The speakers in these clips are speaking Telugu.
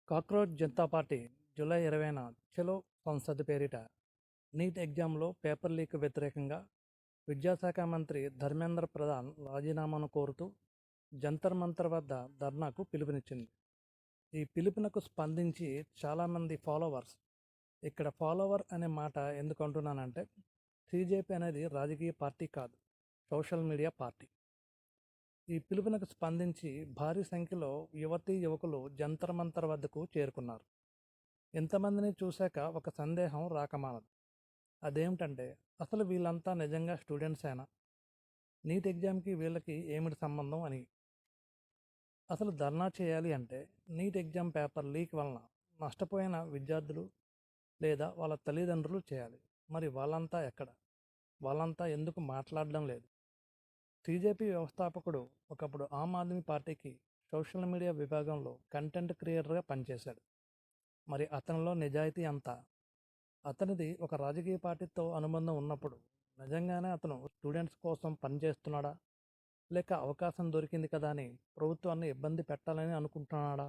కాక్రోచ్ జనతా పార్టీ జూలై 20న చలో సంసద్ పేరిట నీట్ ఎగ్జామ్లో పేపర్ లీక్ వ్యతిరేకంగా విద్యాశాఖ మంత్రి ధర్మేంద్ర ప్రధాన్ రాజీనామాను కోరుతూ జంతర్ మంతర్ వద్ద ధర్నాకు పిలుపునిచ్చింది. ఈ పిలుపునకు స్పందించి చాలామంది ఫాలోవర్స్, ఇక్కడ ఫాలోవర్ అనే మాట ఎందుకు అంటున్నానంటే, టీజేపీ అనేది రాజకీయ పార్టీ కాదు, సోషల్ మీడియా పార్టీ. ఈ పిలుపునకు స్పందించి భారీ సంఖ్యలో యువతీ యువకులు జంతర్ మంతర్ వద్దకు చేరుకున్నారు. ఇంతమందిని చూశాక ఒక సందేహం రాకమానదు. అదేమిటంటే, అసలు వీళ్ళంతా నిజంగా స్టూడెంట్సేనా? నీట్ ఎగ్జామ్కి వీళ్ళకి ఏమిటి సంబంధం అని. అసలు ధర్నా చేయాలి అంటే నీట్ ఎగ్జామ్ పేపర్ లీక్ వలన నష్టపోయిన విద్యార్థులు లేదా వాళ్ళ తల్లిదండ్రులు చేయాలి. మరి వాళ్ళంతా ఎక్కడ? వాళ్ళంతా ఎందుకు మాట్లాడడం లేదు? టీజేపీ వ్యవస్థాపకుడు ఒకప్పుడు ఆమ్ ఆద్మీ పార్టీకి సోషల్ మీడియా విభాగంలో కంటెంట్ క్రియేటర్గా పనిచేశాడు. మరి అతనిలో నిజాయితీ అంతా? అతనిది ఒక రాజకీయ పార్టీతో అనుబంధం ఉన్నప్పుడు నిజంగానే అతను స్టూడెంట్స్ కోసం పనిచేస్తున్నాడా, లేక అవకాశం దొరికింది కదా అని ప్రభుత్వాన్ని ఇబ్బంది పెట్టాలని అనుకుంటున్నాడా?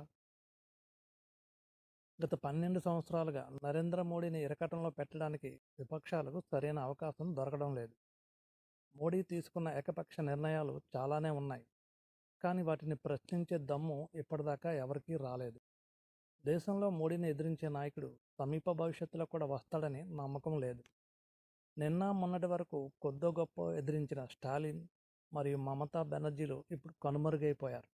గత 12 సంవత్సరాలుగా నరేంద్ర మోడీని ఇరకటంలో పెట్టడానికి విపక్షాలకు సరైన అవకాశం దొరకడం లేదు. మోడీ తీసుకున్న ఏకపక్ష నిర్ణయాలు చాలానే ఉన్నాయి, కానీ వాటిని ప్రశ్నించే దమ్ము ఇప్పటిదాకా ఎవరికీ రాలేదు. దేశంలో మోడీని ఎదిరించే నాయకుడు సమీప భవిష్యత్తులో కూడా వస్తాడని నమ్మకం లేదు. నిన్న మొన్నటి వరకు కొద్దో గొప్ప ఎదిరించిన స్టాలిన్ మరియు మమతా బెనర్జీలు ఇప్పుడు కనుమరుగైపోయారు.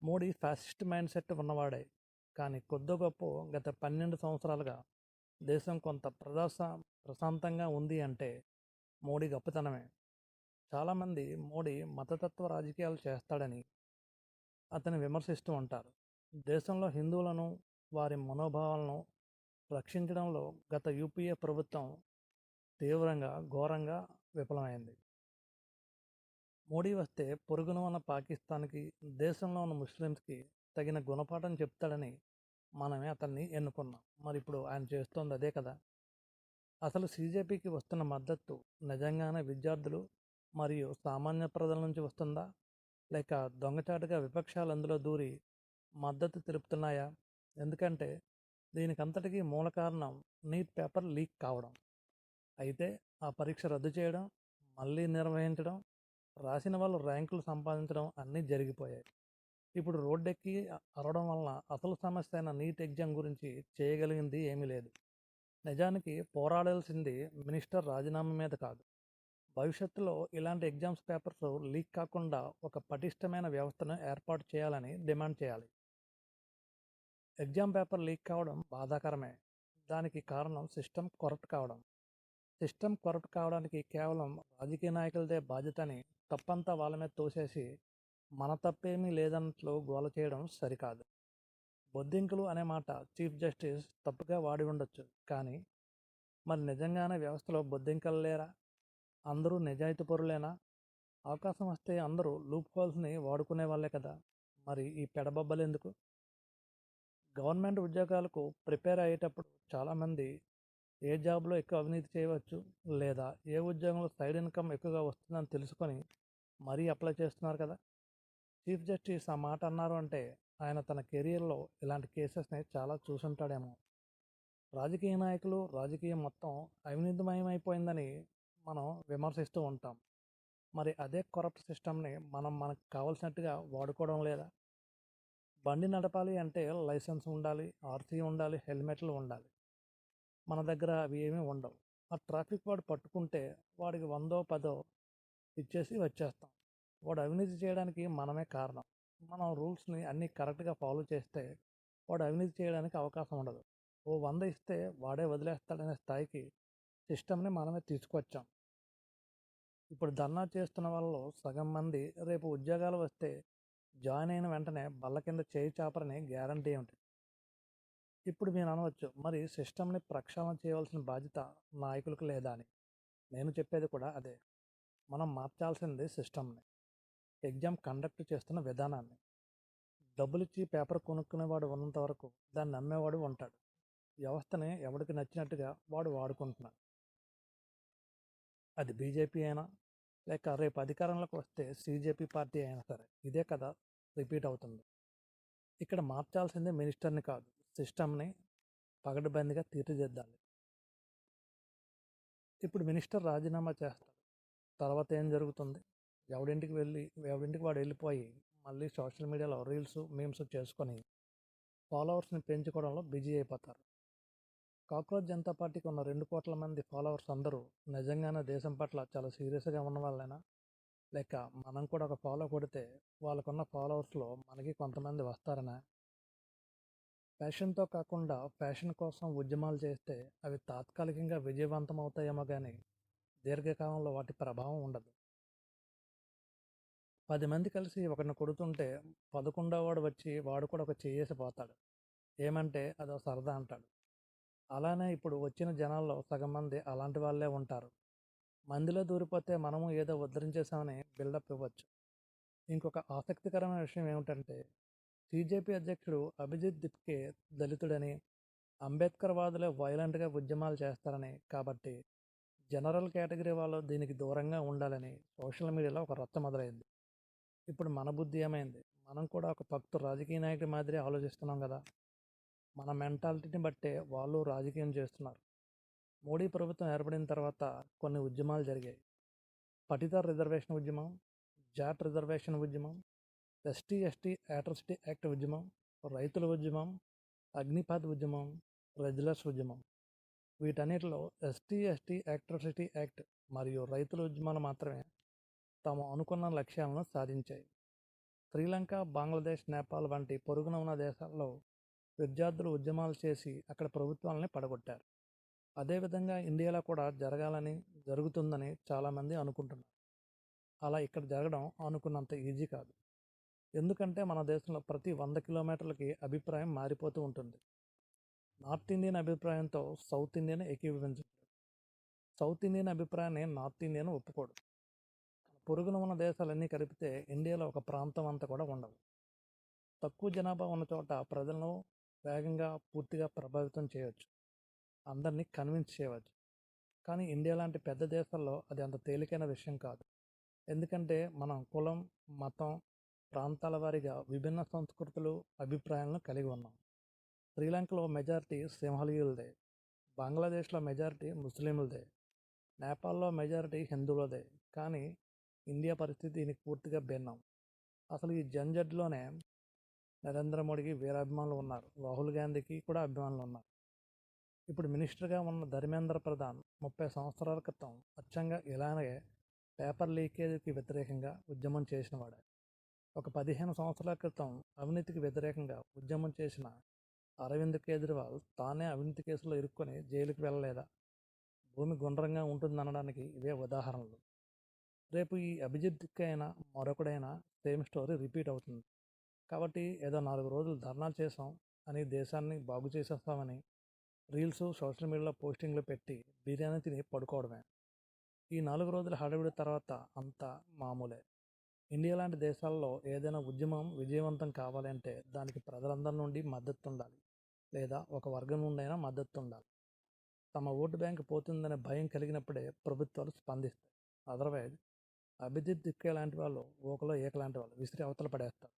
మోడీ ఫ్యాసిస్ట్ మైండ్ సెట్ ఉన్నవాడే, కానీ కొద్దో గొప్ప గత 12 సంవత్సరాలుగా దేశం కొంత ప్రశాంతంగా ఉంది అంటే మోడీ గొప్పతనమే. చాలామంది మోడీ మతతత్వ రాజకీయాలు చేస్తాడని అతన్ని విమర్శిస్తూ ఉంటారు. దేశంలో హిందువులను, వారి మనోభావాలను రక్షించడంలో గత యూపీఏ ప్రభుత్వం తీవ్రంగా, ఘోరంగా విఫలమైంది. మోడీ వస్తే పొరుగున ఉన్న పాకిస్తాన్కి, దేశంలో ఉన్న ముస్లిమ్స్కి తగిన గుణపాఠం చెప్తాడని మనమే అతన్ని ఎన్నుకున్నాం. మరి ఇప్పుడు ఆయన చేస్తోంది అదే కదా. అసలు బీజేపీకి వస్తున్న మద్దతు నిజంగానే విద్యార్థులు మరియు సామాన్య ప్రజల నుంచి వస్తుందా, లేక దొంగచాటుగా విపక్షాలు అందులో దూరి మద్దతు తెలుపుతున్నాయా? ఎందుకంటే దీనికంతటికీ మూల కారణం నీట్ పేపర్ లీక్ కావడం. అయితే ఆ పరీక్ష రద్దు చేయడం, మళ్ళీ నిర్వహించడం, రాసిన వాళ్ళు ర్యాంకులు సంపాదించడం అన్నీ జరిగిపోయాయి. ఇప్పుడు రోడ్డెక్కి అరవడం వలన అసలు సమస్య అయిన నీట్ ఎగ్జామ్ గురించి చేయగలిగింది ఏమీ లేదు. నిజానికి పోరాడాల్సింది మినిస్టర్ రాజీనామా మీద కాదు, భవిష్యత్తులో ఇలాంటి ఎగ్జామ్స్ పేపర్స్ లీక్ కాకుండా ఒక పటిష్టమైన వ్యవస్థను ఏర్పాటు చేయాలని డిమాండ్ చేయాలి. ఎగ్జామ్ పేపర్ లీక్ కావడం బాధాకరమే. దానికి కారణం సిస్టమ్ కరప్ట్ కావడం. సిస్టమ్ కరప్ట్ కావడానికి కేవలం రాజకీయ నాయకులదే బాధ్యతని తప్పంతా వాళ్ళ మీద తోసేసి మన తప్పేమీ లేదన్నట్లు గోల చేయడం సరికాదు. బొద్దింకలు అనే మాట చీఫ్ జస్టిస్ తప్పుగా వాడి ఉండొచ్చు, కానీ మరి నిజంగానే వ్యవస్థలో బొద్దింకలు లేరా? అందరూ నిజాయితీ పరులేనా? అవకాశం వస్తే అందరూ లూప్ హోల్స్ని వాడుకునే వాళ్ళే కదా. మరి ఈ పెడబొబ్బలు ఎందుకు? గవర్నమెంట్ ఉద్యోగాలకు ప్రిపేర్ అయ్యేటప్పుడు చాలామంది ఏ జాబ్లో ఎక్కువ అవినీతి చేయవచ్చు, లేదా ఏ ఉద్యోగంలో సైడ్ ఇన్కమ్ ఎక్కువగా వస్తుందని తెలుసుకొని మరీ అప్లై చేస్తున్నారు కదా. చీఫ్ జస్టిస్ ఆ మాట అన్నారు అంటే ఆయన తన కెరియర్లో ఇలాంటి కేసెస్ని చాలా చూసుంటాడేమో. రాజకీయ నాయకులు, రాజకీయం మొత్తం అవినీతిమయమైపోయిందని మనం విమర్శిస్తూ ఉంటాం. మరి అదే కరప్ట్ సిస్టమ్ని మనం మనకు కావాల్సినట్టుగా వాడుకోవడం లేదా? బండి నడపాలి అంటే లైసెన్స్ ఉండాలి, ఆర్సీ ఉండాలి, హెల్మెట్లు ఉండాలి. మన దగ్గర అవి ఏమీ ఉండవు. ఆ ట్రాఫిక్ వాడు పట్టుకుంటే వాడికి 100, 10 ఇచ్చేసి వచ్చేస్తాం. వాడు అవినీతి చేయడానికి మనమే కారణం. మనం రూల్స్ని అన్నీ కరెక్ట్గా ఫాలో చేస్తే వాడు అవినీతి చేయడానికి అవకాశం ఉండదు. ఓ 100 ఇస్తే వాడే వదిలేస్తాడనే స్థాయికి సిస్టమ్ని మనమే తీసుకొచ్చాం. ఇప్పుడు ధర్నా చేస్తున్న వాళ్ళలో సగం మంది రేపు ఉద్యోగాలు వస్తే జాయిన్ అయిన వెంటనే బల్ల కింద చేయి చాపరని గ్యారంటీ ఏమిటి? ఇప్పుడు మీరు అనవచ్చు, మరి సిస్టమ్ని ప్రక్షాళన చేయవలసిన బాధ్యత నాయకులకు లేదా అని. నేను చెప్పేది కూడా అదే. మనం మార్చాల్సింది సిస్టమ్ని, ఎగ్జామ్ కండక్ట్ చేస్తున్న విధానాన్ని. డబ్బులిచ్చి పేపర్ కొనుక్కునేవాడు ఉన్నంత వరకు దాన్ని నమ్మేవాడు ఉంటాడు. వ్యవస్థని ఎవరికి నచ్చినట్టుగా వాడు వాడుకుంటున్నాడు. అది బీజేపీ అయినా, లేక రేపు అధికారంలోకి వస్తే సీజేపీ పార్టీ అయినా సరే ఇదే కదా రిపీట్ అవుతుంది. ఇక్కడ మార్చాల్సిందే మినిస్టర్ని కాదు, సిస్టమ్ని పగడబందిగా తీర్చిదిద్దాలి. ఇప్పుడు మినిస్టర్ రాజీనామా చేస్తాడు, తర్వాత ఏం జరుగుతుంది? ఎవడింటికి వాడు వెళ్ళిపోయి మళ్ళీ సోషల్ మీడియాలో రీల్స్ మీమ్స్ చేసుకొని ఫాలోవర్స్ని పెంచుకోవడంలో బిజీ అయిపోతారు. కాక్రోచ్ జనతా పార్టీకి ఉన్న 2 కోట్ల మంది ఫాలోవర్స్ అందరూ నిజంగానే దేశం పట్ల చాలా సీరియస్గా ఉన్న వాళ్ళైనా, లేక మనం కూడా ఒక ఫాలో కొడితే వాళ్ళకున్న ఫాలోవర్స్లో మనకి కొంతమంది వస్తారనా? ఫ్యాషన్తో కాకుండా ఫ్యాషన్ కోసం ఉద్యమాలు చేస్తే అవి తాత్కాలికంగా విజయవంతం అవుతాయేమో కానీ దీర్ఘకాలంలో వాటి ప్రభావం ఉండదు. 10 మంది కలిసి ఒకరిని కొడుతుంటే 11వ వాడు వచ్చి వాడు కూడా ఒక చెయ్యేసి పోతాడు. ఏమంటే అదో సరదా అంటాడు. అలానే ఇప్పుడు వచ్చిన జనాల్లో సగం మంది అలాంటి వాళ్ళే ఉంటారు. మందిలో దూరిపోతే మనము ఏదో ఉద్ధరించేసామని బిల్డప్ ఇవ్వచ్చు. ఇంకొక ఆసక్తికరమైన విషయం ఏమిటంటే, బీజేపీ అధ్యక్షుడు అభిజిత్ దిప్కే దళితుడని, అంబేద్కర్ వాదులే వైలెంట్గా ఉద్యమాలు చేస్తారని, కాబట్టి జనరల్ కేటగిరీ వాళ్ళు దీనికి దూరంగా ఉండాలని సోషల్ మీడియాలో ఒక రచ్చ మొదలైంది. ఇప్పుడు మన బుద్ధి ఏమైంది? మనం కూడా ఒక భక్తు రాజకీయ నాయకుడి మాదిరి ఆలోచిస్తున్నాం కదా. మన మెంటాలిటీని బట్టే వాళ్ళు రాజకీయం చేస్తున్నారు. మోడీ ప్రభుత్వం ఏర్పడిన తర్వాత కొన్ని ఉద్యమాలు జరిగాయి. పటిదార్ రిజర్వేషన్ ఉద్యమం, జాట్ రిజర్వేషన్ ఉద్యమం, ఎస్టీ అట్రాసిటీ యాక్ట్ ఉద్యమం, రైతుల ఉద్యమం, అగ్నిపథ్ ఉద్యమం, రెజ్లర్స్ ఉద్యమం. వీటన్నిటిలో ఎస్టీ అట్రాసిటీ యాక్ట్ మరియు రైతుల ఉద్యమాలు మాత్రమే తాము అనుకున్న లక్ష్యాలను సాధించాయి. శ్రీలంక, బంగ్లాదేశ్, నేపాల్ వంటి పొరుగున ఉన్న దేశాల్లో విద్యార్థులు ఉద్యమాలు చేసి అక్కడ ప్రభుత్వాలని పడగొట్టారు. అదేవిధంగా ఇండియాలో కూడా జరుగుతుందని చాలామంది అనుకుంటున్నారు. అలా ఇక్కడ జరగడం అనుకున్నంత ఈజీ కాదు. ఎందుకంటే మన దేశంలో ప్రతి 100 కిలోమీటర్లకి అభిప్రాయం మారిపోతూ ఉంటుంది. నార్త్ ఇండియన్ అభిప్రాయంతో సౌత్ ఇండియన్ ఏకీభవించడు. సౌత్ ఇండియన్ అభిప్రాయాన్ని నార్త్ ఇండియన్ ఒప్పుకోడు. పొరుగున ఉన్న దేశాలన్నీ కలిపితే ఇండియాలో ఒక ప్రాంతం అంతా కూడా ఉండదు. తక్కువ జనాభా ఉన్న చోట ప్రజలను వేగంగా పూర్తిగా ప్రభావితం చేయవచ్చు, అందరినీ కన్విన్స్ చేయవచ్చు. కానీ ఇండియా లాంటి పెద్ద దేశాల్లో అది అంత తేలికైన విషయం కాదు. ఎందుకంటే మనం కులం, మతం, ప్రాంతాల వారీగా విభిన్న సంస్కృతులు, అభిప్రాయాలను కలిగి ఉన్నాం. శ్రీలంకలో మెజారిటీ సింహళీయులదే, బంగ్లాదేశ్లో మెజారిటీ ముస్లింలదే, నేపాల్లో మెజారిటీ హిందువులదే. కానీ ఇండియా పరిస్థితి దీనికి పూర్తిగా భిన్నం. అసలు ఈ జంజడ్లోనే నరేంద్ర మోడీకి వీరాభిమానులు ఉన్నారు, రాహుల్ గాంధీకి కూడా అభిమానులు ఉన్నారు. ఇప్పుడు మినిస్టర్గా ఉన్న ధర్మేంద్ర ప్రధాన్ 30 సంవత్సరాల క్రితం అచ్చంగా ఇలానే పేపర్ లీకేజీకి వ్యతిరేకంగా ఉద్యమం చేసినవాడే. ఒక 15 సంవత్సరాల క్రితం అవినీతికి వ్యతిరేకంగా ఉద్యమం చేసిన అరవింద్ కేజ్రీవాల్ తానే అవినీతి కేసులో ఇరుక్కొని జైలుకి వెళ్ళలేదా? భూమి గుండ్రంగా ఉంటుందనడానికి ఇవే ఉదాహరణలు. రేపు ఈ అభిజిత్కి అయినా మరొకడైనా సేమ్ స్టోరీ రిపీట్ అవుతుంది. కాబట్టి ఏదో 4 రోజులు ధర్నాలు చేసాం అని దేశాన్ని బాగు చేసేస్తామని రీల్స్, సోషల్ మీడియాలో పోస్టింగ్లు పెట్టి బిర్యానీ తిని పడుకోవడమే. ఈ 4 రోజుల హడావిడి తర్వాత అంతా మామూలే. ఇండియా లాంటి దేశాల్లో ఏదైనా ఉద్యమం విజయవంతం కావాలంటే దానికి ప్రజలందరి నుండి మద్దతు ఉండాలి, లేదా ఒక వర్గం నుండైనా మద్దతు ఉండాలి. తమ ఓటు బ్యాంక్ పోతుందనే భయం కలిగినప్పుడే ప్రభుత్వాలు స్పందిస్తాయి. అదర్వైజ్ అభిజిత్ దిక్కే లాంటి వాళ్ళు ఓకలో ఏక లాంటి వాళ్ళు విసిరి అవతల పడేస్తారు.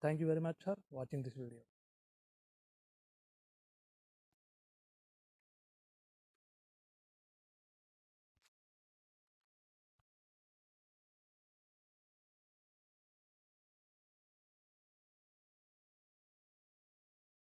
Thank you very much for watching this video.